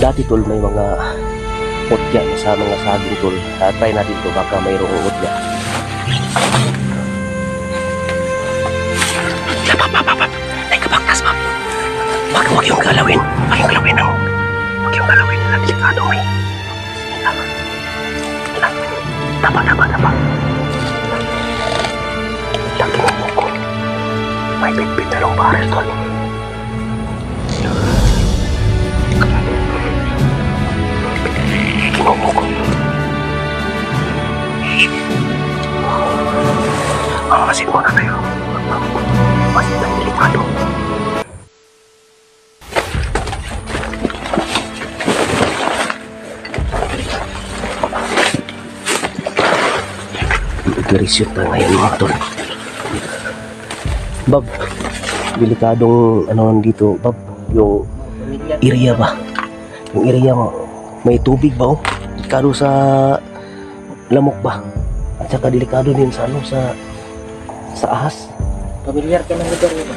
Dati tol, may mga utya sa mga saging tol. Try natin to, baka mayroong utya. Ay, kabaktas ba? Huwag yung galawin. Huwag yung galawin. Huwag yung galawin. Delikado may. Tapa. Laki mo mo ko. May bitbit na lang baril tol. Masin muna tayo. Masin tayo delikado. Nag-reshoot na ngayon mga tol. Bob, delikadong ano dito, Bob, yung area ba? Yung area mo, may tubig ba oh? Delikado sa lamok ba? At saka delikado din sa ano, sa ahas. Pamilyar ka ng lugar mo ba?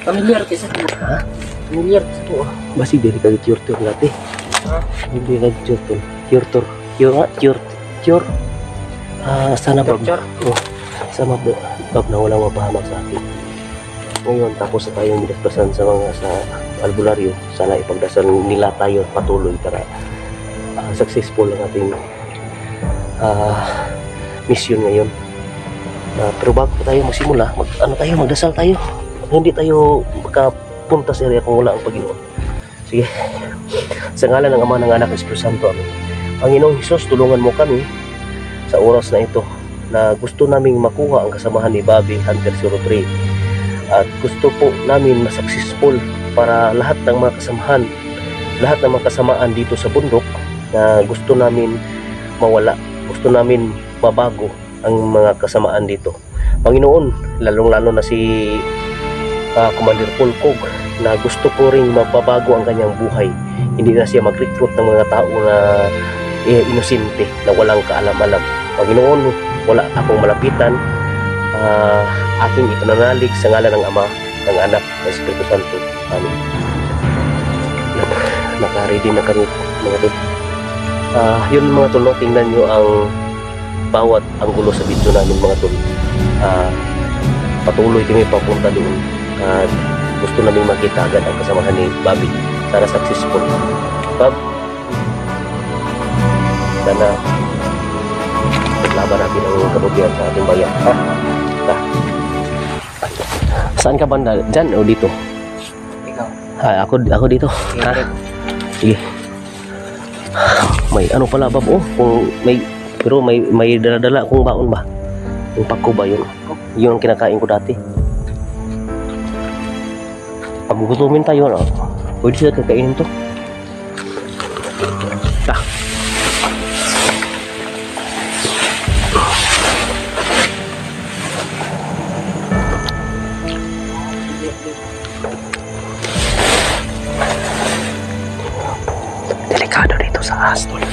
Pamilyar ka sa ito. Ha? Pamilyar ka sa ito. Basi diri ka cure-tur natin. Ha? Hindi ka cure-tur. Cure. Sana Bob. Oh, sana Bob na walang mapahamak sa atin. Ngayon, tapos na tayong midagdasan sa mga sa albularyo. Sana ipagdasal nila tayo patuloy para successful ang ating mission ngayon. Pero bago tayo magsimula, magdasal tayo. Hindi tayo makapunta sa area kung wala ang Panginoon. Sige. Sa ngalan ng Ama, ng Anak, ng Espiritu Santo. Amen. Panginoong Hesus, tulungan mo kami sa oras na ito na gusto naming makuha ang kasamahan ni Bobby Hunter 03. At gusto po namin ma-successful para lahat ng mga kasamahan, lahat ng mga kasamaan dito sa bundok na gusto namin mawala, gusto namin mabago ang mga kasamaan dito. Panginoon, lalong-lalo na si Commander Pulkog na gusto po ring mapabago ang kanyang buhay. Hindi na siya mag-recruit ng mga tao na inosente, na walang kaalam-alam. Panginoon, wala akong malapitan. Aking ipananalig sa ngalan ng Ama, ng Anak, ng Espiritu Santo. Amen. Naka-ready na kami mga tol. Yun mga tol, tingnan nyo ang bawat anggulo sa video namin mga tol. Patuloy kami papunta doon. Gusto namin makita agad ang kasamahan ni Bobby. Sana successful. Bob, sana laban natin ang kabutihan sa ating bayan. Saan ka banda? Diyan o dito? Ikaw. Ako dito. Ha? Sige. May ano pala Bob oh, kung pero may dala-dala akong baon ba? Yung pako ba yun? Yung kinakain ko dati. Pag gugutumin tayo, no? Pwede sila kakainin to. Delikado dito sa ahas tol.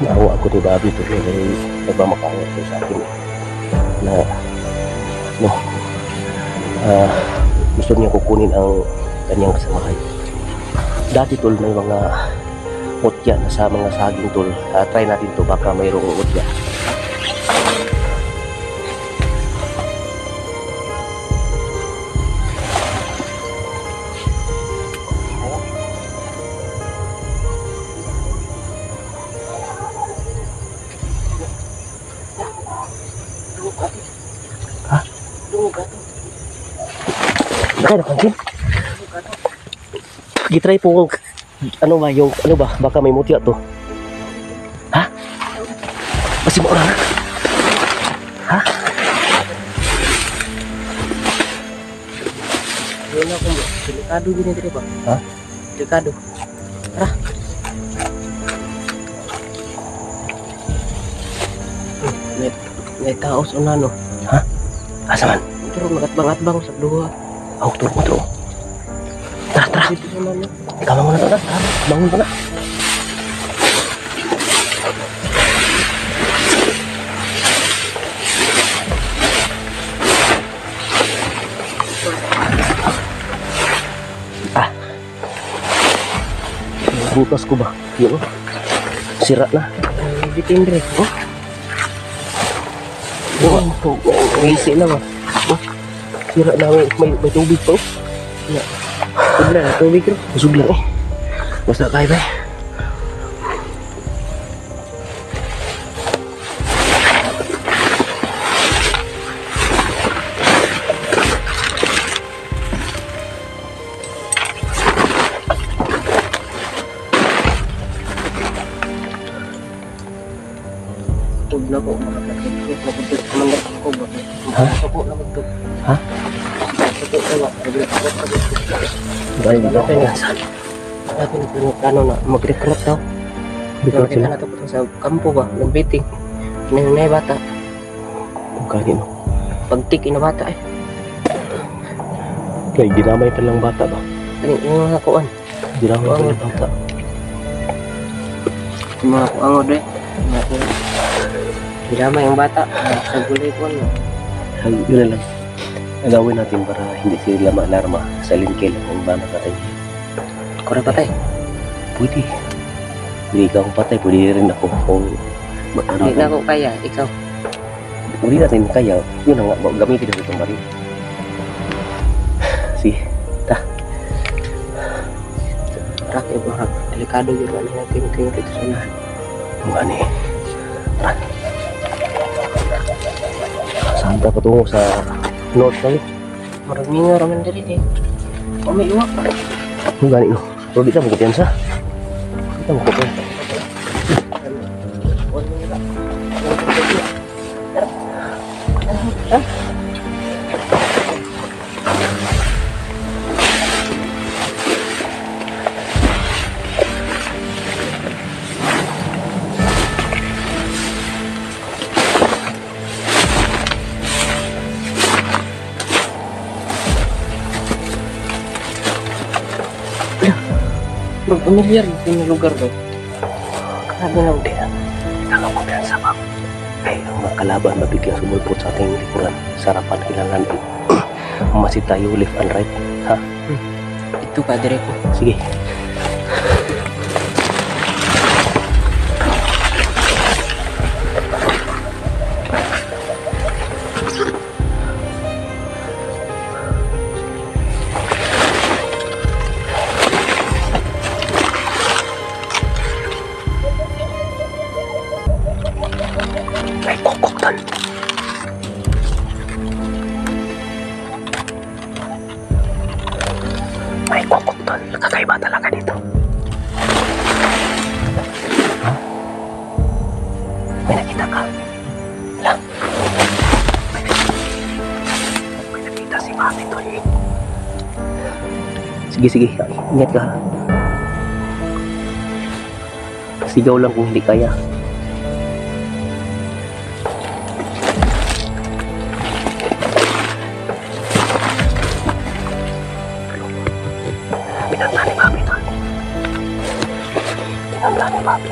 Naawa ako ni Bobby ito dahil nagmamakawat ko sa akin na gusto niya kukunin ang kanyang kasamahan. Dati tol, may mga utya na sa mga saging tol. Try natin to, baka mayroong utya. Ha? Bakit napansin? Gitry po ano ba yung ano ba baka may mutya to. Ha? Masih mo orang? Ha? Yun ako mo. Delikado din dito ba? Ha? Delikado. Tara. May tao sa unano. Ha? Asa man? Pero magatbang-atbang sa duha. Turo. Tara. dito sa nalo. Ikaw muna to, tara. Bangun ka na. Ah. Butas ko ba? Yun, oh. Sira na. Bitin dire. Oh. Easy na ba? Oh. Sira na, may tubig pa, oh. Sugla na tubig ro. Busog lang, eh. Basta kaya ba, eh. Huwag na po makakakit. Mapagdod ko man ako ba? Ha? Sapo na magdod. Ha? Sapo na ba? Dahil ba Dati nga sa dati nagplano na mag-recruit daw. Recruit Kaya sila? na tapos sa kampo ba? Nag-beating. Kinanay bata. Kung kanin, oh. Pagtik ina bata eh. Kaya ginamay pa lang bata ba? Kani yung mga kuan. Ginamay pa lang bata. Yung mga kuangod eh. Mga kuan. Dinamay yung bata. Sa gulay kuan mo. Ay, yun na lang. Agawin natin para hindi sila ma-alarma sa linkel kung ba nakatay. Kura patay. Pwede. Hindi ikaw ang patay, pwede rin ako kung Hindi na ako kaya. Ikaw. Pwede natin kaya. Yun na nga, gamitin natin itong baril. Sige, Rak eh baka delikado yun. Ano natin tingin dito sa unahan. mga ani. Saan tayo patungo sa north side? Marami nga raman dali eh. O may iwak. Yung gani no. Pero di tayo magkapiyansa. Di tayo magkapiyansa. Pamilyar yung lugar daw. Grabe lang din. Di tayo magkapiyansa pa. Ay, ang mga kalaban mabiglang sumulpot sa ating likuran. Sarapan kailangan din. Masid tayo left and right. Ha? Ito ka direko. Sige. May kokok tol. May kokok tol. Kakaiba talaga dito. Ha? May nakita ka? Lang. May nakita si Mami tol. Sige, sige. Ingat ka. Sigaw lang kung hindi kaya. Pinatla ni Papi tol. Pinatla ni Papi.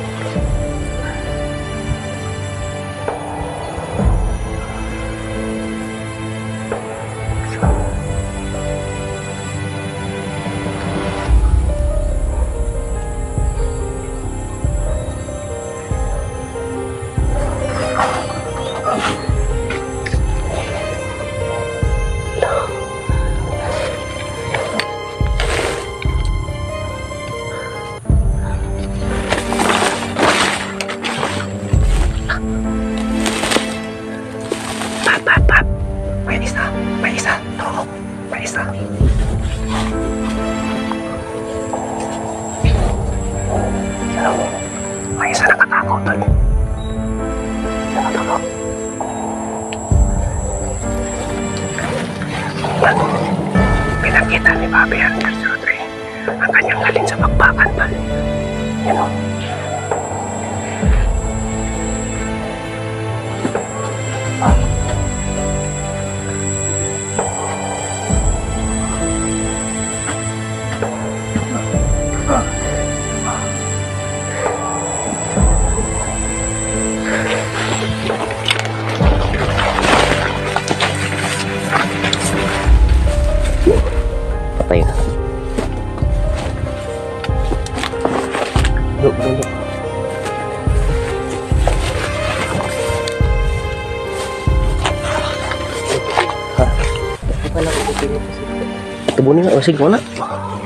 Pap. May isa. Oo, may isa. May isa nakatakot tol. Nakatakot. Yan. Pinakita ni Bobby Hunter 03 ang kanyang galing sa bakbakan tol. Yan o. Look, look. Ito pala ko dito. Tubunin na, sige ko na.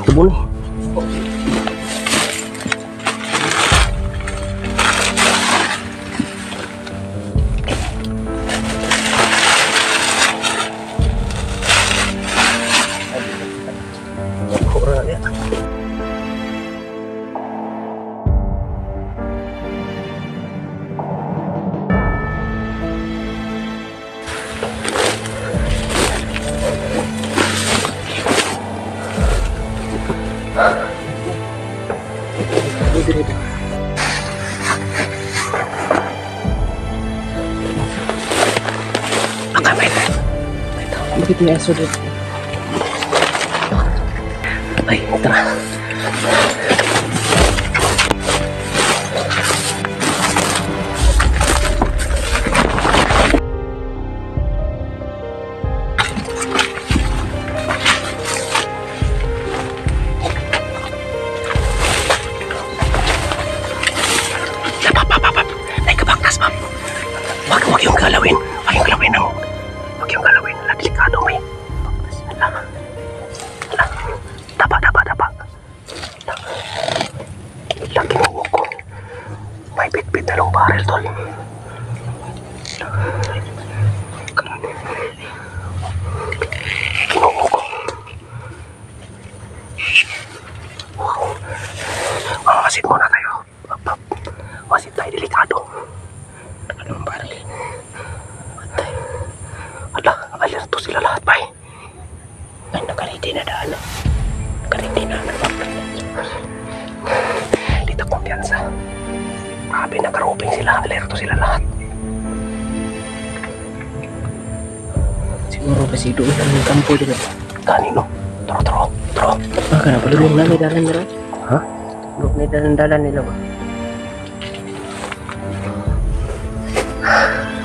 Tubunin. Bakit may aso dito? Ay, tara. Ay, kabaktas, ma'am. Wag yung galawin. Wag yung galawin ng... Wag yung galawin. Delikado, may... Taba. Lagi mo ko. May bit-bit na lang barrel, tol. Kinuha ko. Wow. Mamasid muna tayo. Masid tayo, delikado. Anong barrel? Matay. Ala, alerto sila lahat, bay. Ay, nakariti na daan. Nakariti na. Dito kumpiyansa. Grabe, nakaroping sila. Alerto sila lahat. Siguro kasi doon ang kampo dito. Kanino? Tro. Ah, kenapa dulu na may dalan nila? Ha? Dulu may dalan nila ba?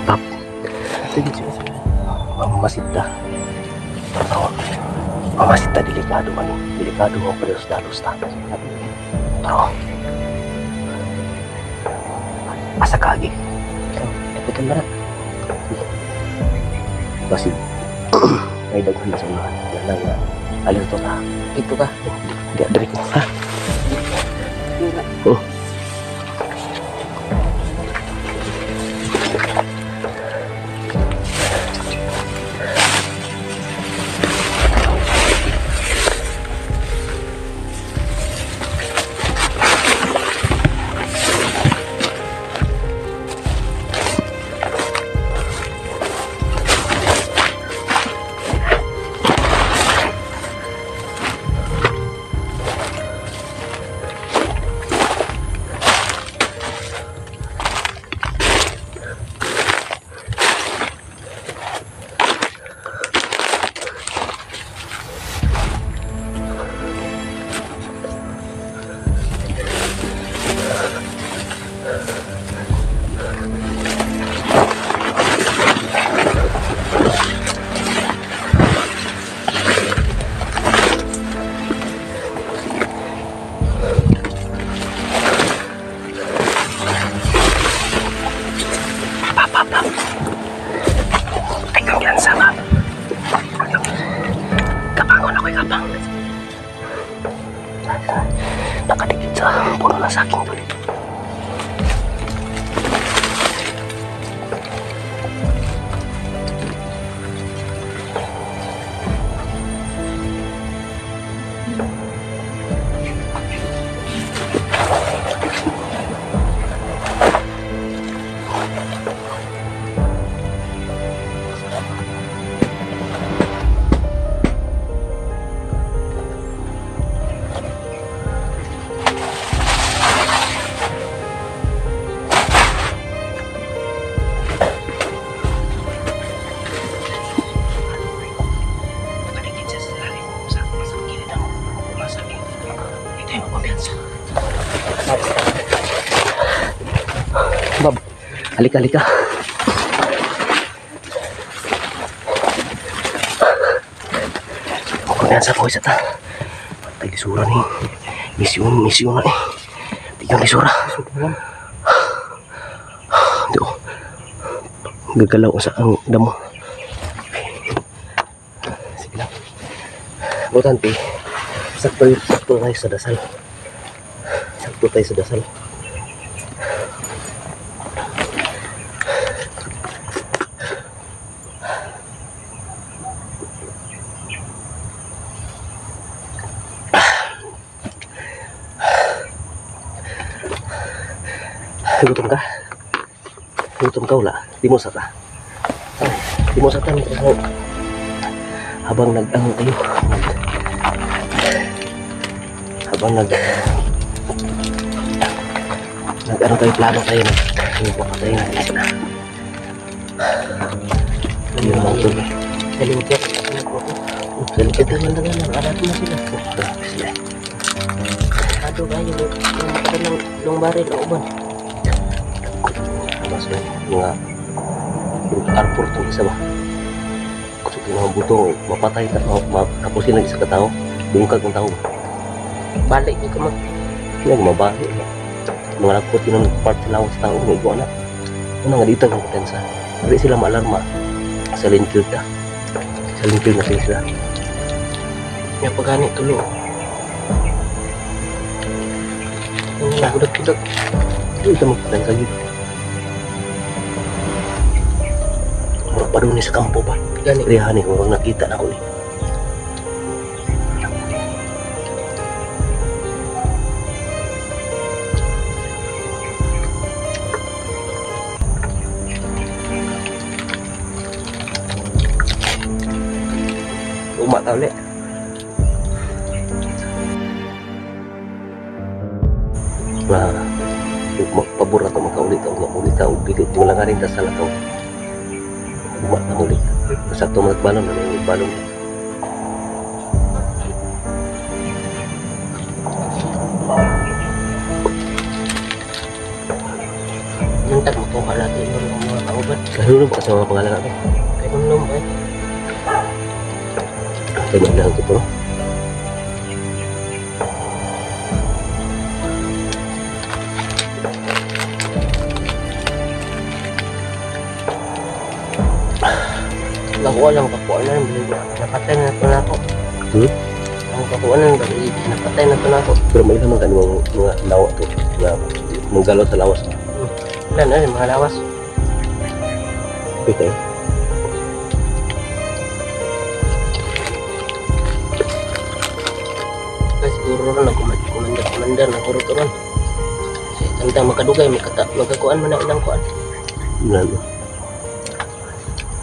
Pap, Sige, sige. mamasita. Mamasita, delikado man. Delikado mo pa sa dalos ta. Tro. Asa kagi. Ikutin ba na? Kasi may daghan na sa mga nalang alerto ta. Ito ka. Di adrik mo. Ha? Oh. Ay, kumpiyansa ka. Kapangon ako'y kapang. Nakadikit sa puno na saking tulit. Bob, halika. Kumpiyansa po isa ta. Tay sura ni. Misyon na eh. Yung isura. Sudawan. Hindi ko. Gagalaw sa ang damo. Sige lang. Importante. Sakto tayo sa dasal. Sakto tayo sa dasal. Gutom ka? Gutom ka wala? Di mo sata. Di mo sata ni kasi habang nag-ano tayo. Habang nag-ano tayo, plano tayo. Nag-ano tayo na isa. Yun lang ito. Salingkit. Salikit naman lang lang. Arat mo sila. Ato kayo. Yung long baril o uban. Mas mga arpor itong isa ba? Kasi yung mga butong mapatay ka, kapusin ng isa ka tao, bungkag ng tao. Balik di ka mag. Kaya gumabali. Mga lakot yun ang part sa lawas tao, may iguana. Ano nga dito ang potensa? Hindi sila maalarma. Silent kill ka. Silent kill na sila. Nga pagani tulo. Ang nga budak-budak. Hindi ka magpotensa dito. Murag pa doon sa kampo ba? Gani. Riyahan eh, kung nakita na ko eh. Umak tau ulit. Nah, magpabura ka makaulit o makulit ka o bilit mo lang rin sa lakaw. Umak na ulit. Masakto magbalon na yung balon. Nantag mo kung natin yung mga kauban. Kahulong pa sa mga pangalan natin. Kaya nung eh. Tayo magdahal ko po. Nakuha lang kakuha na. Napatay na ito na ako. Ang kakuha na. Napatay na ito na ako. Pero may naman ganun mga lawa to. Na manggalaw sa lawas. Wala na rin mga lawas. Okay kayo. Kasi siguro rin kumandar na kuro to ron. Kasi tanda makadugay, magkakuan mo na ilang kuan. Ano.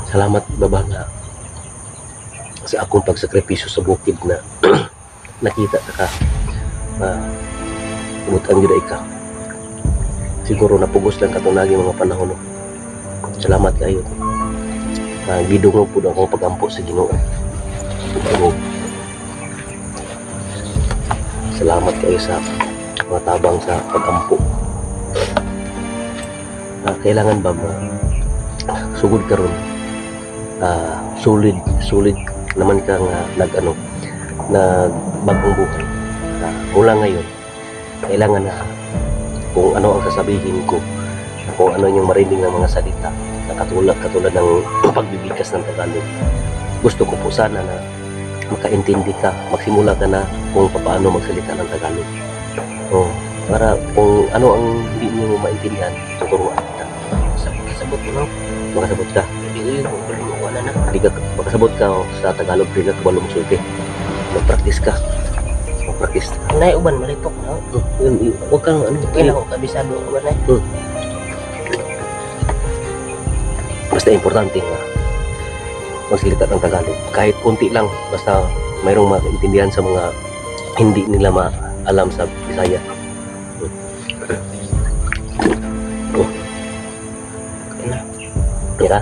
Salamat baba nga sa akong pagsakripisyo sa bukid na nakita ka umutan yun ay ka. Siguro napugos lang katong naging mga panahon. Salamat kayo. Gidungo po na akong pagampo sa Ginoo. Salamat kayo sa mga tabang sa pagampo. Kailangan ba sugod ka ron? Solid naman kang nag bagong buhay. Mula ngayon, kailangan na kung ano ang sasabihin ko, kung ano yung marinig ng mga salita na katulad ng pagbibigkas ng Tagalog. Gusto ko po sana na makaintindi ka, magsimula ka na kung paano magsalita ng Tagalog. Para kung ano ang hindi mo maintindihan, tuturuan kita. Sabot mo no? Makasabot ka. Hindi ko yung wala na. Makasabot ka sa Tagalog, di ka walong sulti. Mag-practice ka. Mag-practice. Nay uban malitok na. Huwag kang Kailan ko kabisado uban na. Basta importante nga magsalita ng Tagalog. Kahit konti lang, basta mayroong maintindihan sa mga hindi nila maalam sa Bisaya. Kaya na.